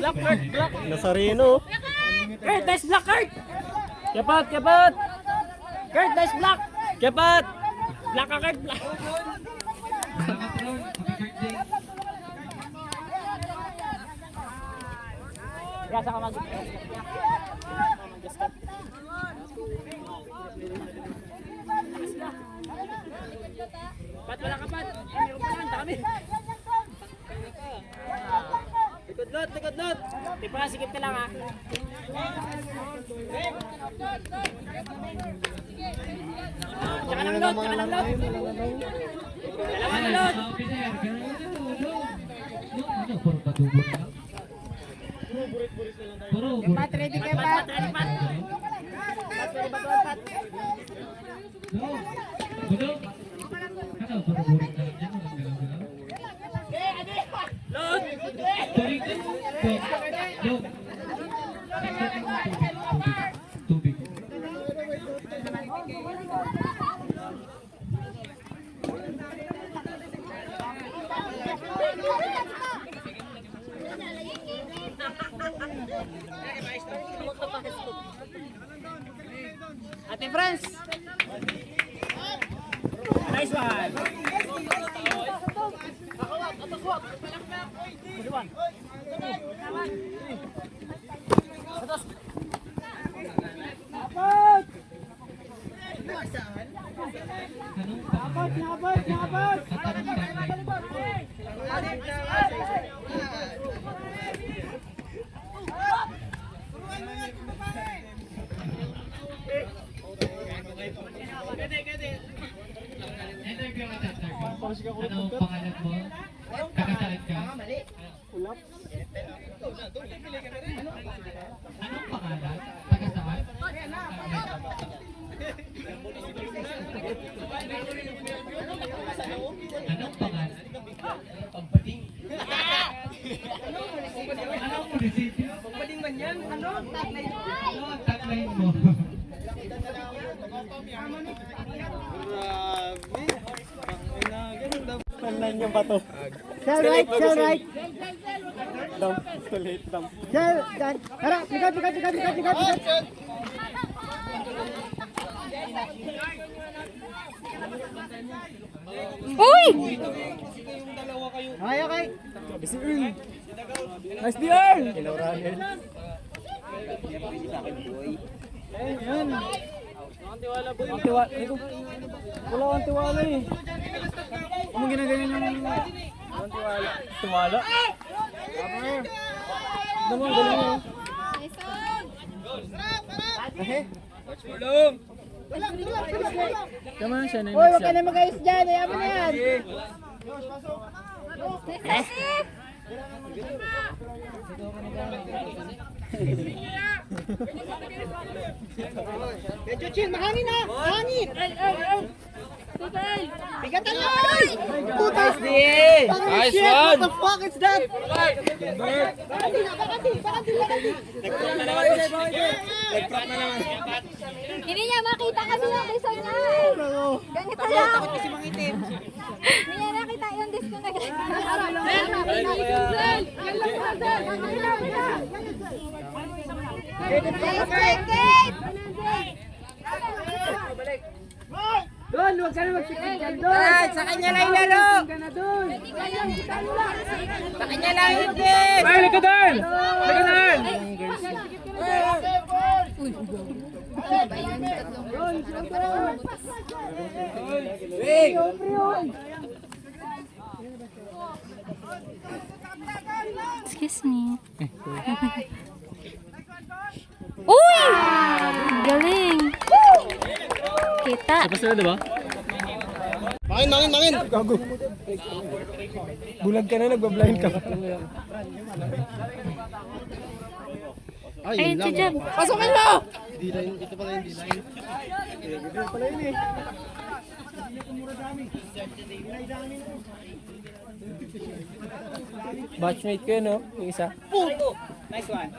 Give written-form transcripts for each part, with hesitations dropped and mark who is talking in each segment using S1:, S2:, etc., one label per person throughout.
S1: Block, Kurt, block.
S2: Nasarino.
S1: Kurt, nice block, Kurt. Kapat, kapat. Kurt, nice block. Kapat. Block ka, Kurt, block. Rasa ka mag... Pat, wala ka, Pat. Meron pa lang, dami. Likod lot, likod lot. Tipa, sikip ka lang, ha. Tsaka ng lot, tsaka ng lot. Dalawa ng lot.
S3: Pat, ready ka, Pat?
S1: Pat, ready, Pat. Pat, ready ba doon, Pat? Lot! Ate Franz! Nice one!
S4: Ano pangalan mo? Taga-saan ka?
S2: Ulap.
S4: Anong pangalan? Taga-saan? Anong pangalan? Pagpading. Anong munisipyo? Pagpading man yan? Ano? Tagline mo. Ano ang tagline mo?
S2: Panlan yung bato.
S3: Shell right, shell right.
S2: Dump. Tulit. Dump.
S3: Shell, dan. Tara, likat, likat, likat, likat, likat, likat.
S5: Uy!
S3: Okay, okay.
S2: Si Earl.
S1: Nice di Earl!
S2: Hello, Ranel.
S1: Yan! Tiwala boy. Tiwala. Wala kang tiwala eh. Kung ginaganyan yung... Walang tiwala. Tiwala? Naman, galing mo. Tulong! Tama siya na
S3: Uy, huwag ka na mag-ayos dyan. Ayaman na yan. Medyo chill, mahangin na. Mahangin. Bigatan mo. Puta.
S1: Nice one!
S3: What the fuck is that?
S5: Hindi niya makita kasi yung design niya. Ganito lang. Hindi niya nakita yung disco na
S3: Doon, huwag ka na magsikip dyan doon. Sa kanya lang ilaro. Sa kanya lang hindi.
S1: Ay, likodan! Likodan!
S5: Excuse me. Uy! Galing. Kita.
S1: Tapos na, diba?
S2: Mangin. Gago. Bulag ka na, nagbablind ka.
S5: Ayun si Jam.
S3: Pasukin mo!
S2: D-line. Ito pala yung D-line. Ito pala yun eh.
S1: Batchmate ko yun, no? Yung isa.
S3: Nice one.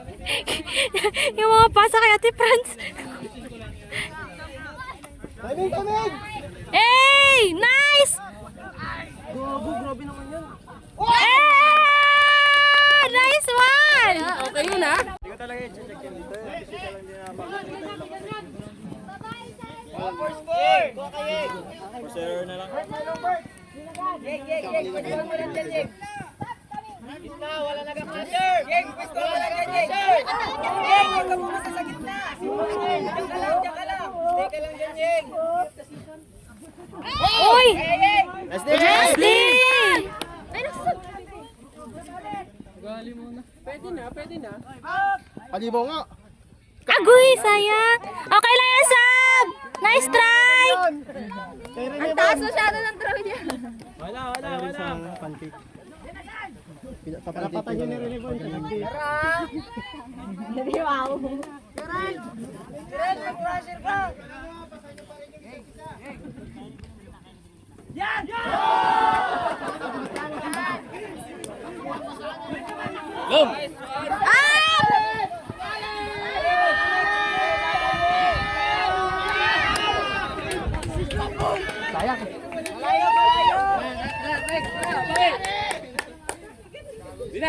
S5: Yung mga pasa kay Ate Franz.
S2: Timing!
S5: Hey! Nice!
S2: Gago, grabe naman yan.
S5: Hey! Nice one!
S3: Okay yun ha.
S1: Hindi ko talaga i-check yun dito. Kasi ka lang din na for error na lang.
S4: Wala nag-pressure! Yeng, pwesto mo lang yan, Yeng! Yeng, huwag ka muna sa gitna! Diyan ka lang! Stay ka lang dyan, Yeng!
S5: Uy!
S1: Leslie!
S5: Ay, nasaan?
S3: Pwede na.
S2: Palibo nga.
S5: Agoy, sayang. Okay lang yan, Sab. Nice try. Ang taas masyado ng throw niya.
S1: Wala.
S2: Pancake. Papatan nyo ni Rene Boy.
S5: Wow.
S4: Ren, mag-pressure ka!
S1: Long!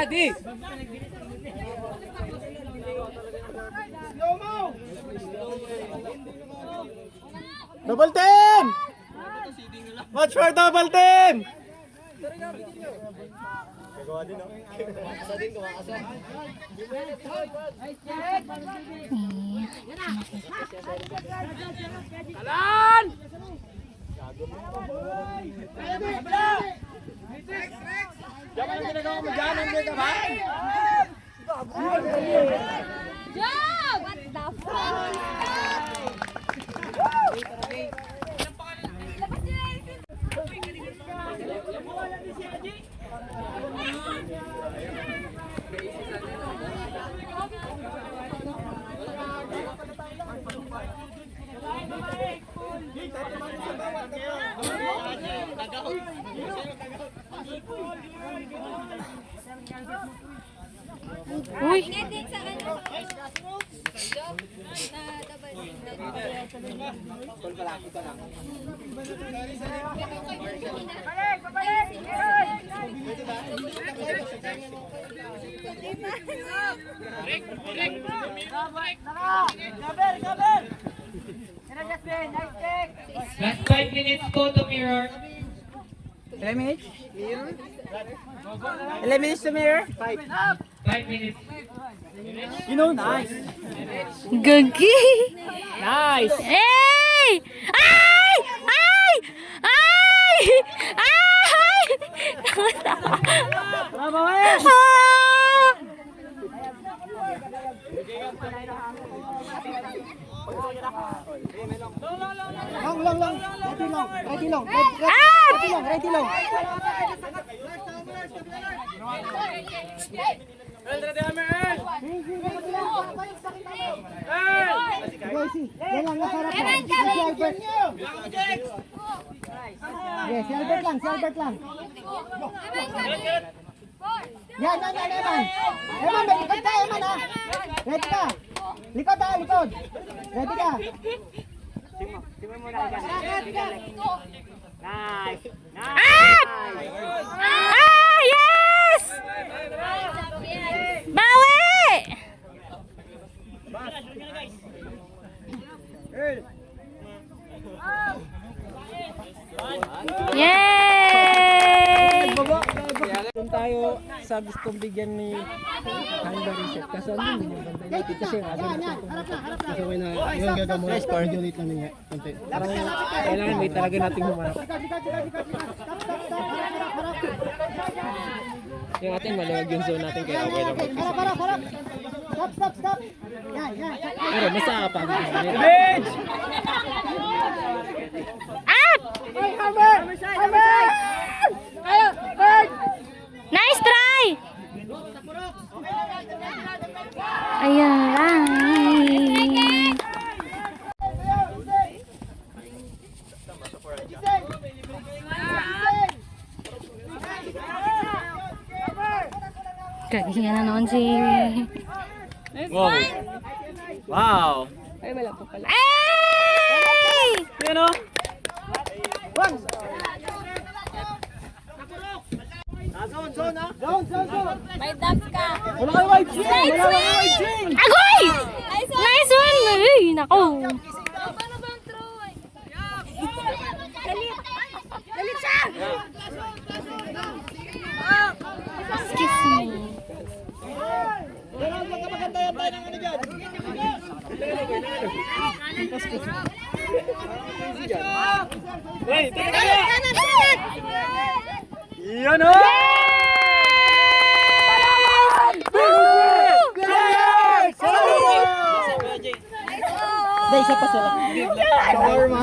S3: Di.
S2: Double team! Watch for double team!
S5: Job! What the fuck? Uy!
S4: Last 5 minutes po to mirror.
S3: 11 minutes? 11 minutes to mirror?
S4: 5 minutes.
S1: You know, nice.
S5: Gagi!
S1: Nice!
S5: Hey! Ay! Ay! Ay! Ay!
S1: Bravo, eh!
S5: Ah!
S2: Ready long.
S5: Ah!
S2: Ready long. Yan lang, nasarap lang. Si Albert. Yes, si Albert lang. Yan, Eman. Eman, may likod ka, Eman, ha? Ready ka? Likod. Ready ka?
S1: Nice!
S5: Ah! Ah! Yes! Bawi! Yay!
S3: Doon tayo sa gustong bigyan ni Handa Reset. Kaso ano yun yung banda natin kasi ano
S2: Kasi may na, yung gagawin mo, medyo late lang niya. Konti.
S3: parang kailangan may talaga nating humarap. Yung atin maluwag yung zone natin kaya okay lang.
S2: Harap. Stop. Yan.
S3: Pero basta kapag
S5: Up! Nice try! Ayan lang. Kaginga na noon si...
S1: Wow! Wow!
S3: ay wala pa pala.
S5: Ay!
S1: Yan o!
S2: Zone.
S5: May dance ka.
S1: Wala kayo wide swing! Wala kayo wide swing!
S5: Agoy! Nice one! Ay, nako. Paano ba ang throw? Galit! Galit siya! Excuse me.
S1: Hey, teka!
S5: Kanan, kanan!
S1: Yan o!
S2: Day, isa pa sila. Shawarma.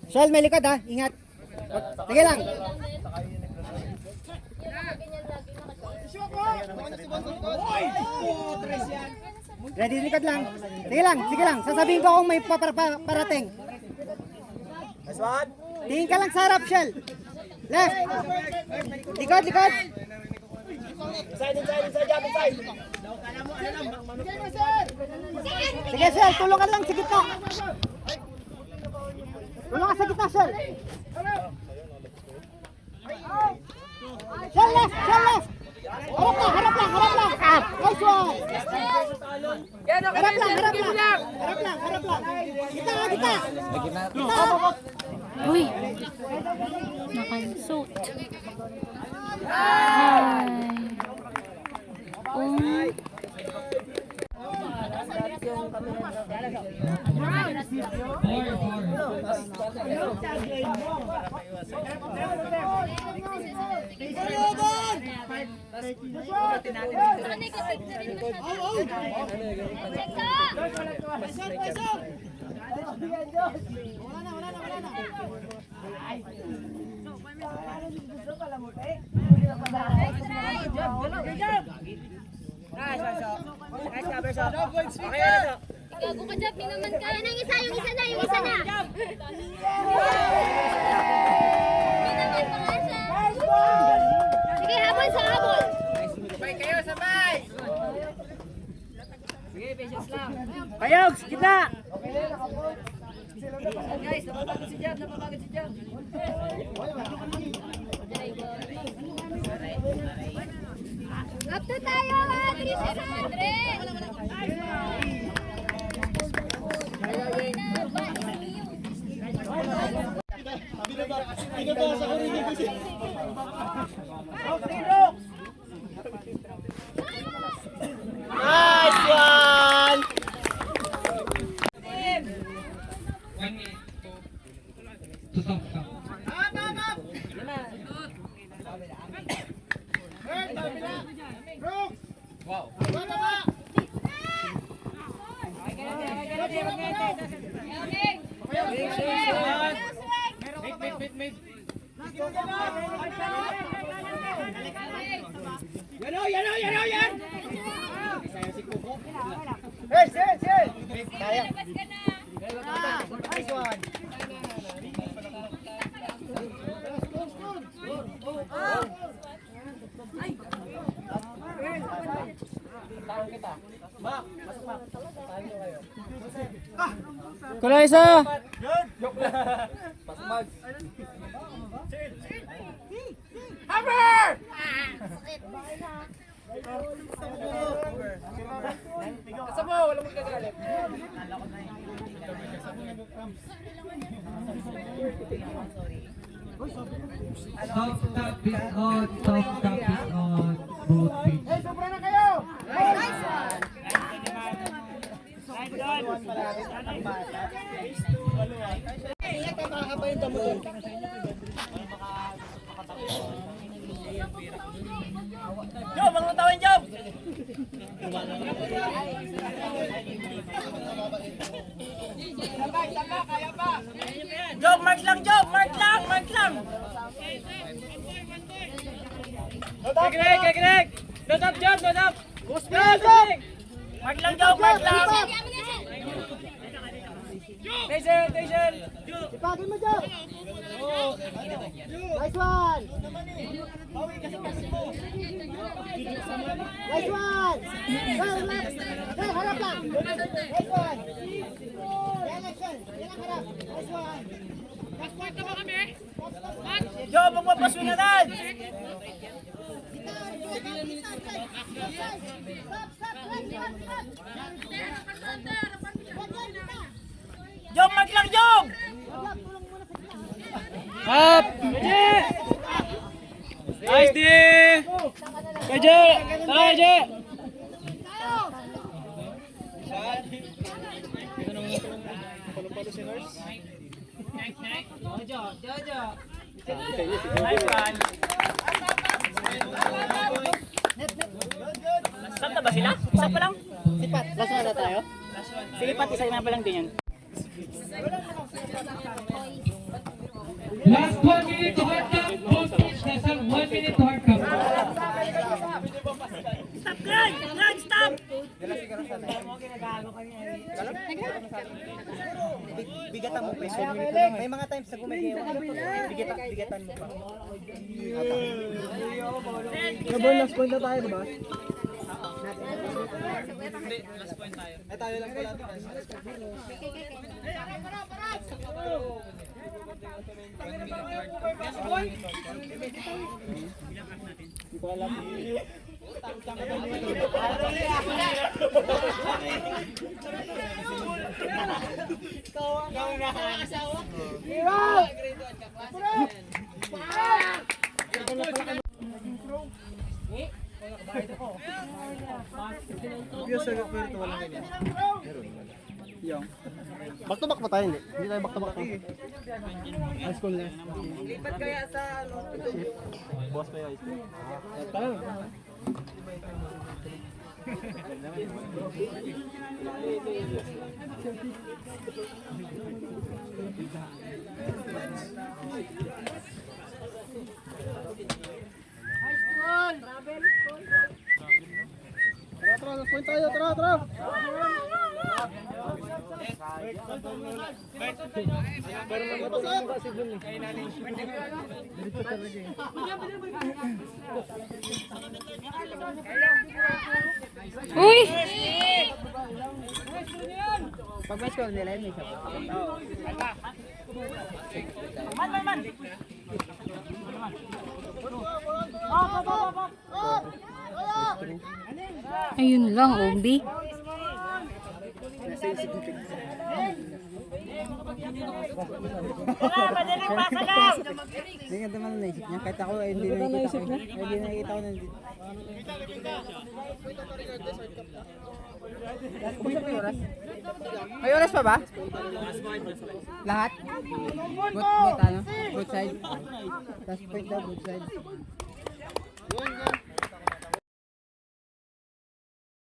S2: Shell, may likod ha. Ingat. Sige lang. Ready, likod lang. Sige lang, sige lang. Sasabihin ko kung may parating. Tingin ka lang sa harap, Shell. Left. Likod, likod. Sige, Shell. Tulungan lang sa gitna. Tulungan ka sa gitna, Shell. Shell left, Shell left. Harap lang, harap lang, harap lang. Nice one. Harap lang, harap lang. Harap lang, harap lang. Gitna ka, gitna. Gitna.
S5: Uy! Nakansot. Ay. Gago ka dyan, pinaman ka. Yan ang isa, yung isa na, yung isa na. Pinaman pa nga siya. Sige, habol sa habol.
S1: Payogs, gitna!
S5: Up to tayo, Adri, si Andre.
S1: Nice one!
S2: Hey, Shell, Shell. Kaya. Nice one.
S1: Kulay isa!
S6: Stop tap is on, stop tap is on, both pitch.
S2: Hey, sobra na kayo.
S1: Job, ang tawin, Job! Job, mark lang, Job! Mark lang, mark lang! Kekirek, kekirek! Not up, Job, not up! Mark lang, Job, mark lang! Station, station!
S2: Ipagin mo, Job. Nice one. Nice one. Go, left. Go, harap lang. Nice one. Yan lang, Shell. Yan lang, harap.
S1: pinatay! Jong, mag lang, Jong! Up! Nice, D! Kaje! Kaje! Nice one! Saan na ba sila? Isa pa lang?
S2: Sipat, last one na tayo.
S1: Sige, Pat, isa na pa lang din yan.
S6: Last 1 minute to hard cap. Both teams nasa 1 minute to hard cap.
S1: Stop, Greg! Greg, stop!
S4: Bigatan mo pa. May mga times na gumagiwa. Bigatan mo pa.
S3: Boy, last point na tayo, diba?
S4: Ay tayo lang pala.
S2: Back to back pa tayo, hindi? Hindi tayo back to back.
S3: High school na.
S4: Lipat kaya sa ano?
S2: Tara, last point tayo. Tara.
S5: Uy!
S3: Pag may score nila, may isa.
S1: Man!
S5: Ayun lang, Obi.
S1: Tara, madaling pasa lang!
S3: Hindi ka naman naisip niya. Kahit ako, hindi nakikita ko. Hindi nakikita ko nandito. May oras pa ba? Lahat? Both ano? Both side? Last point daw, both side.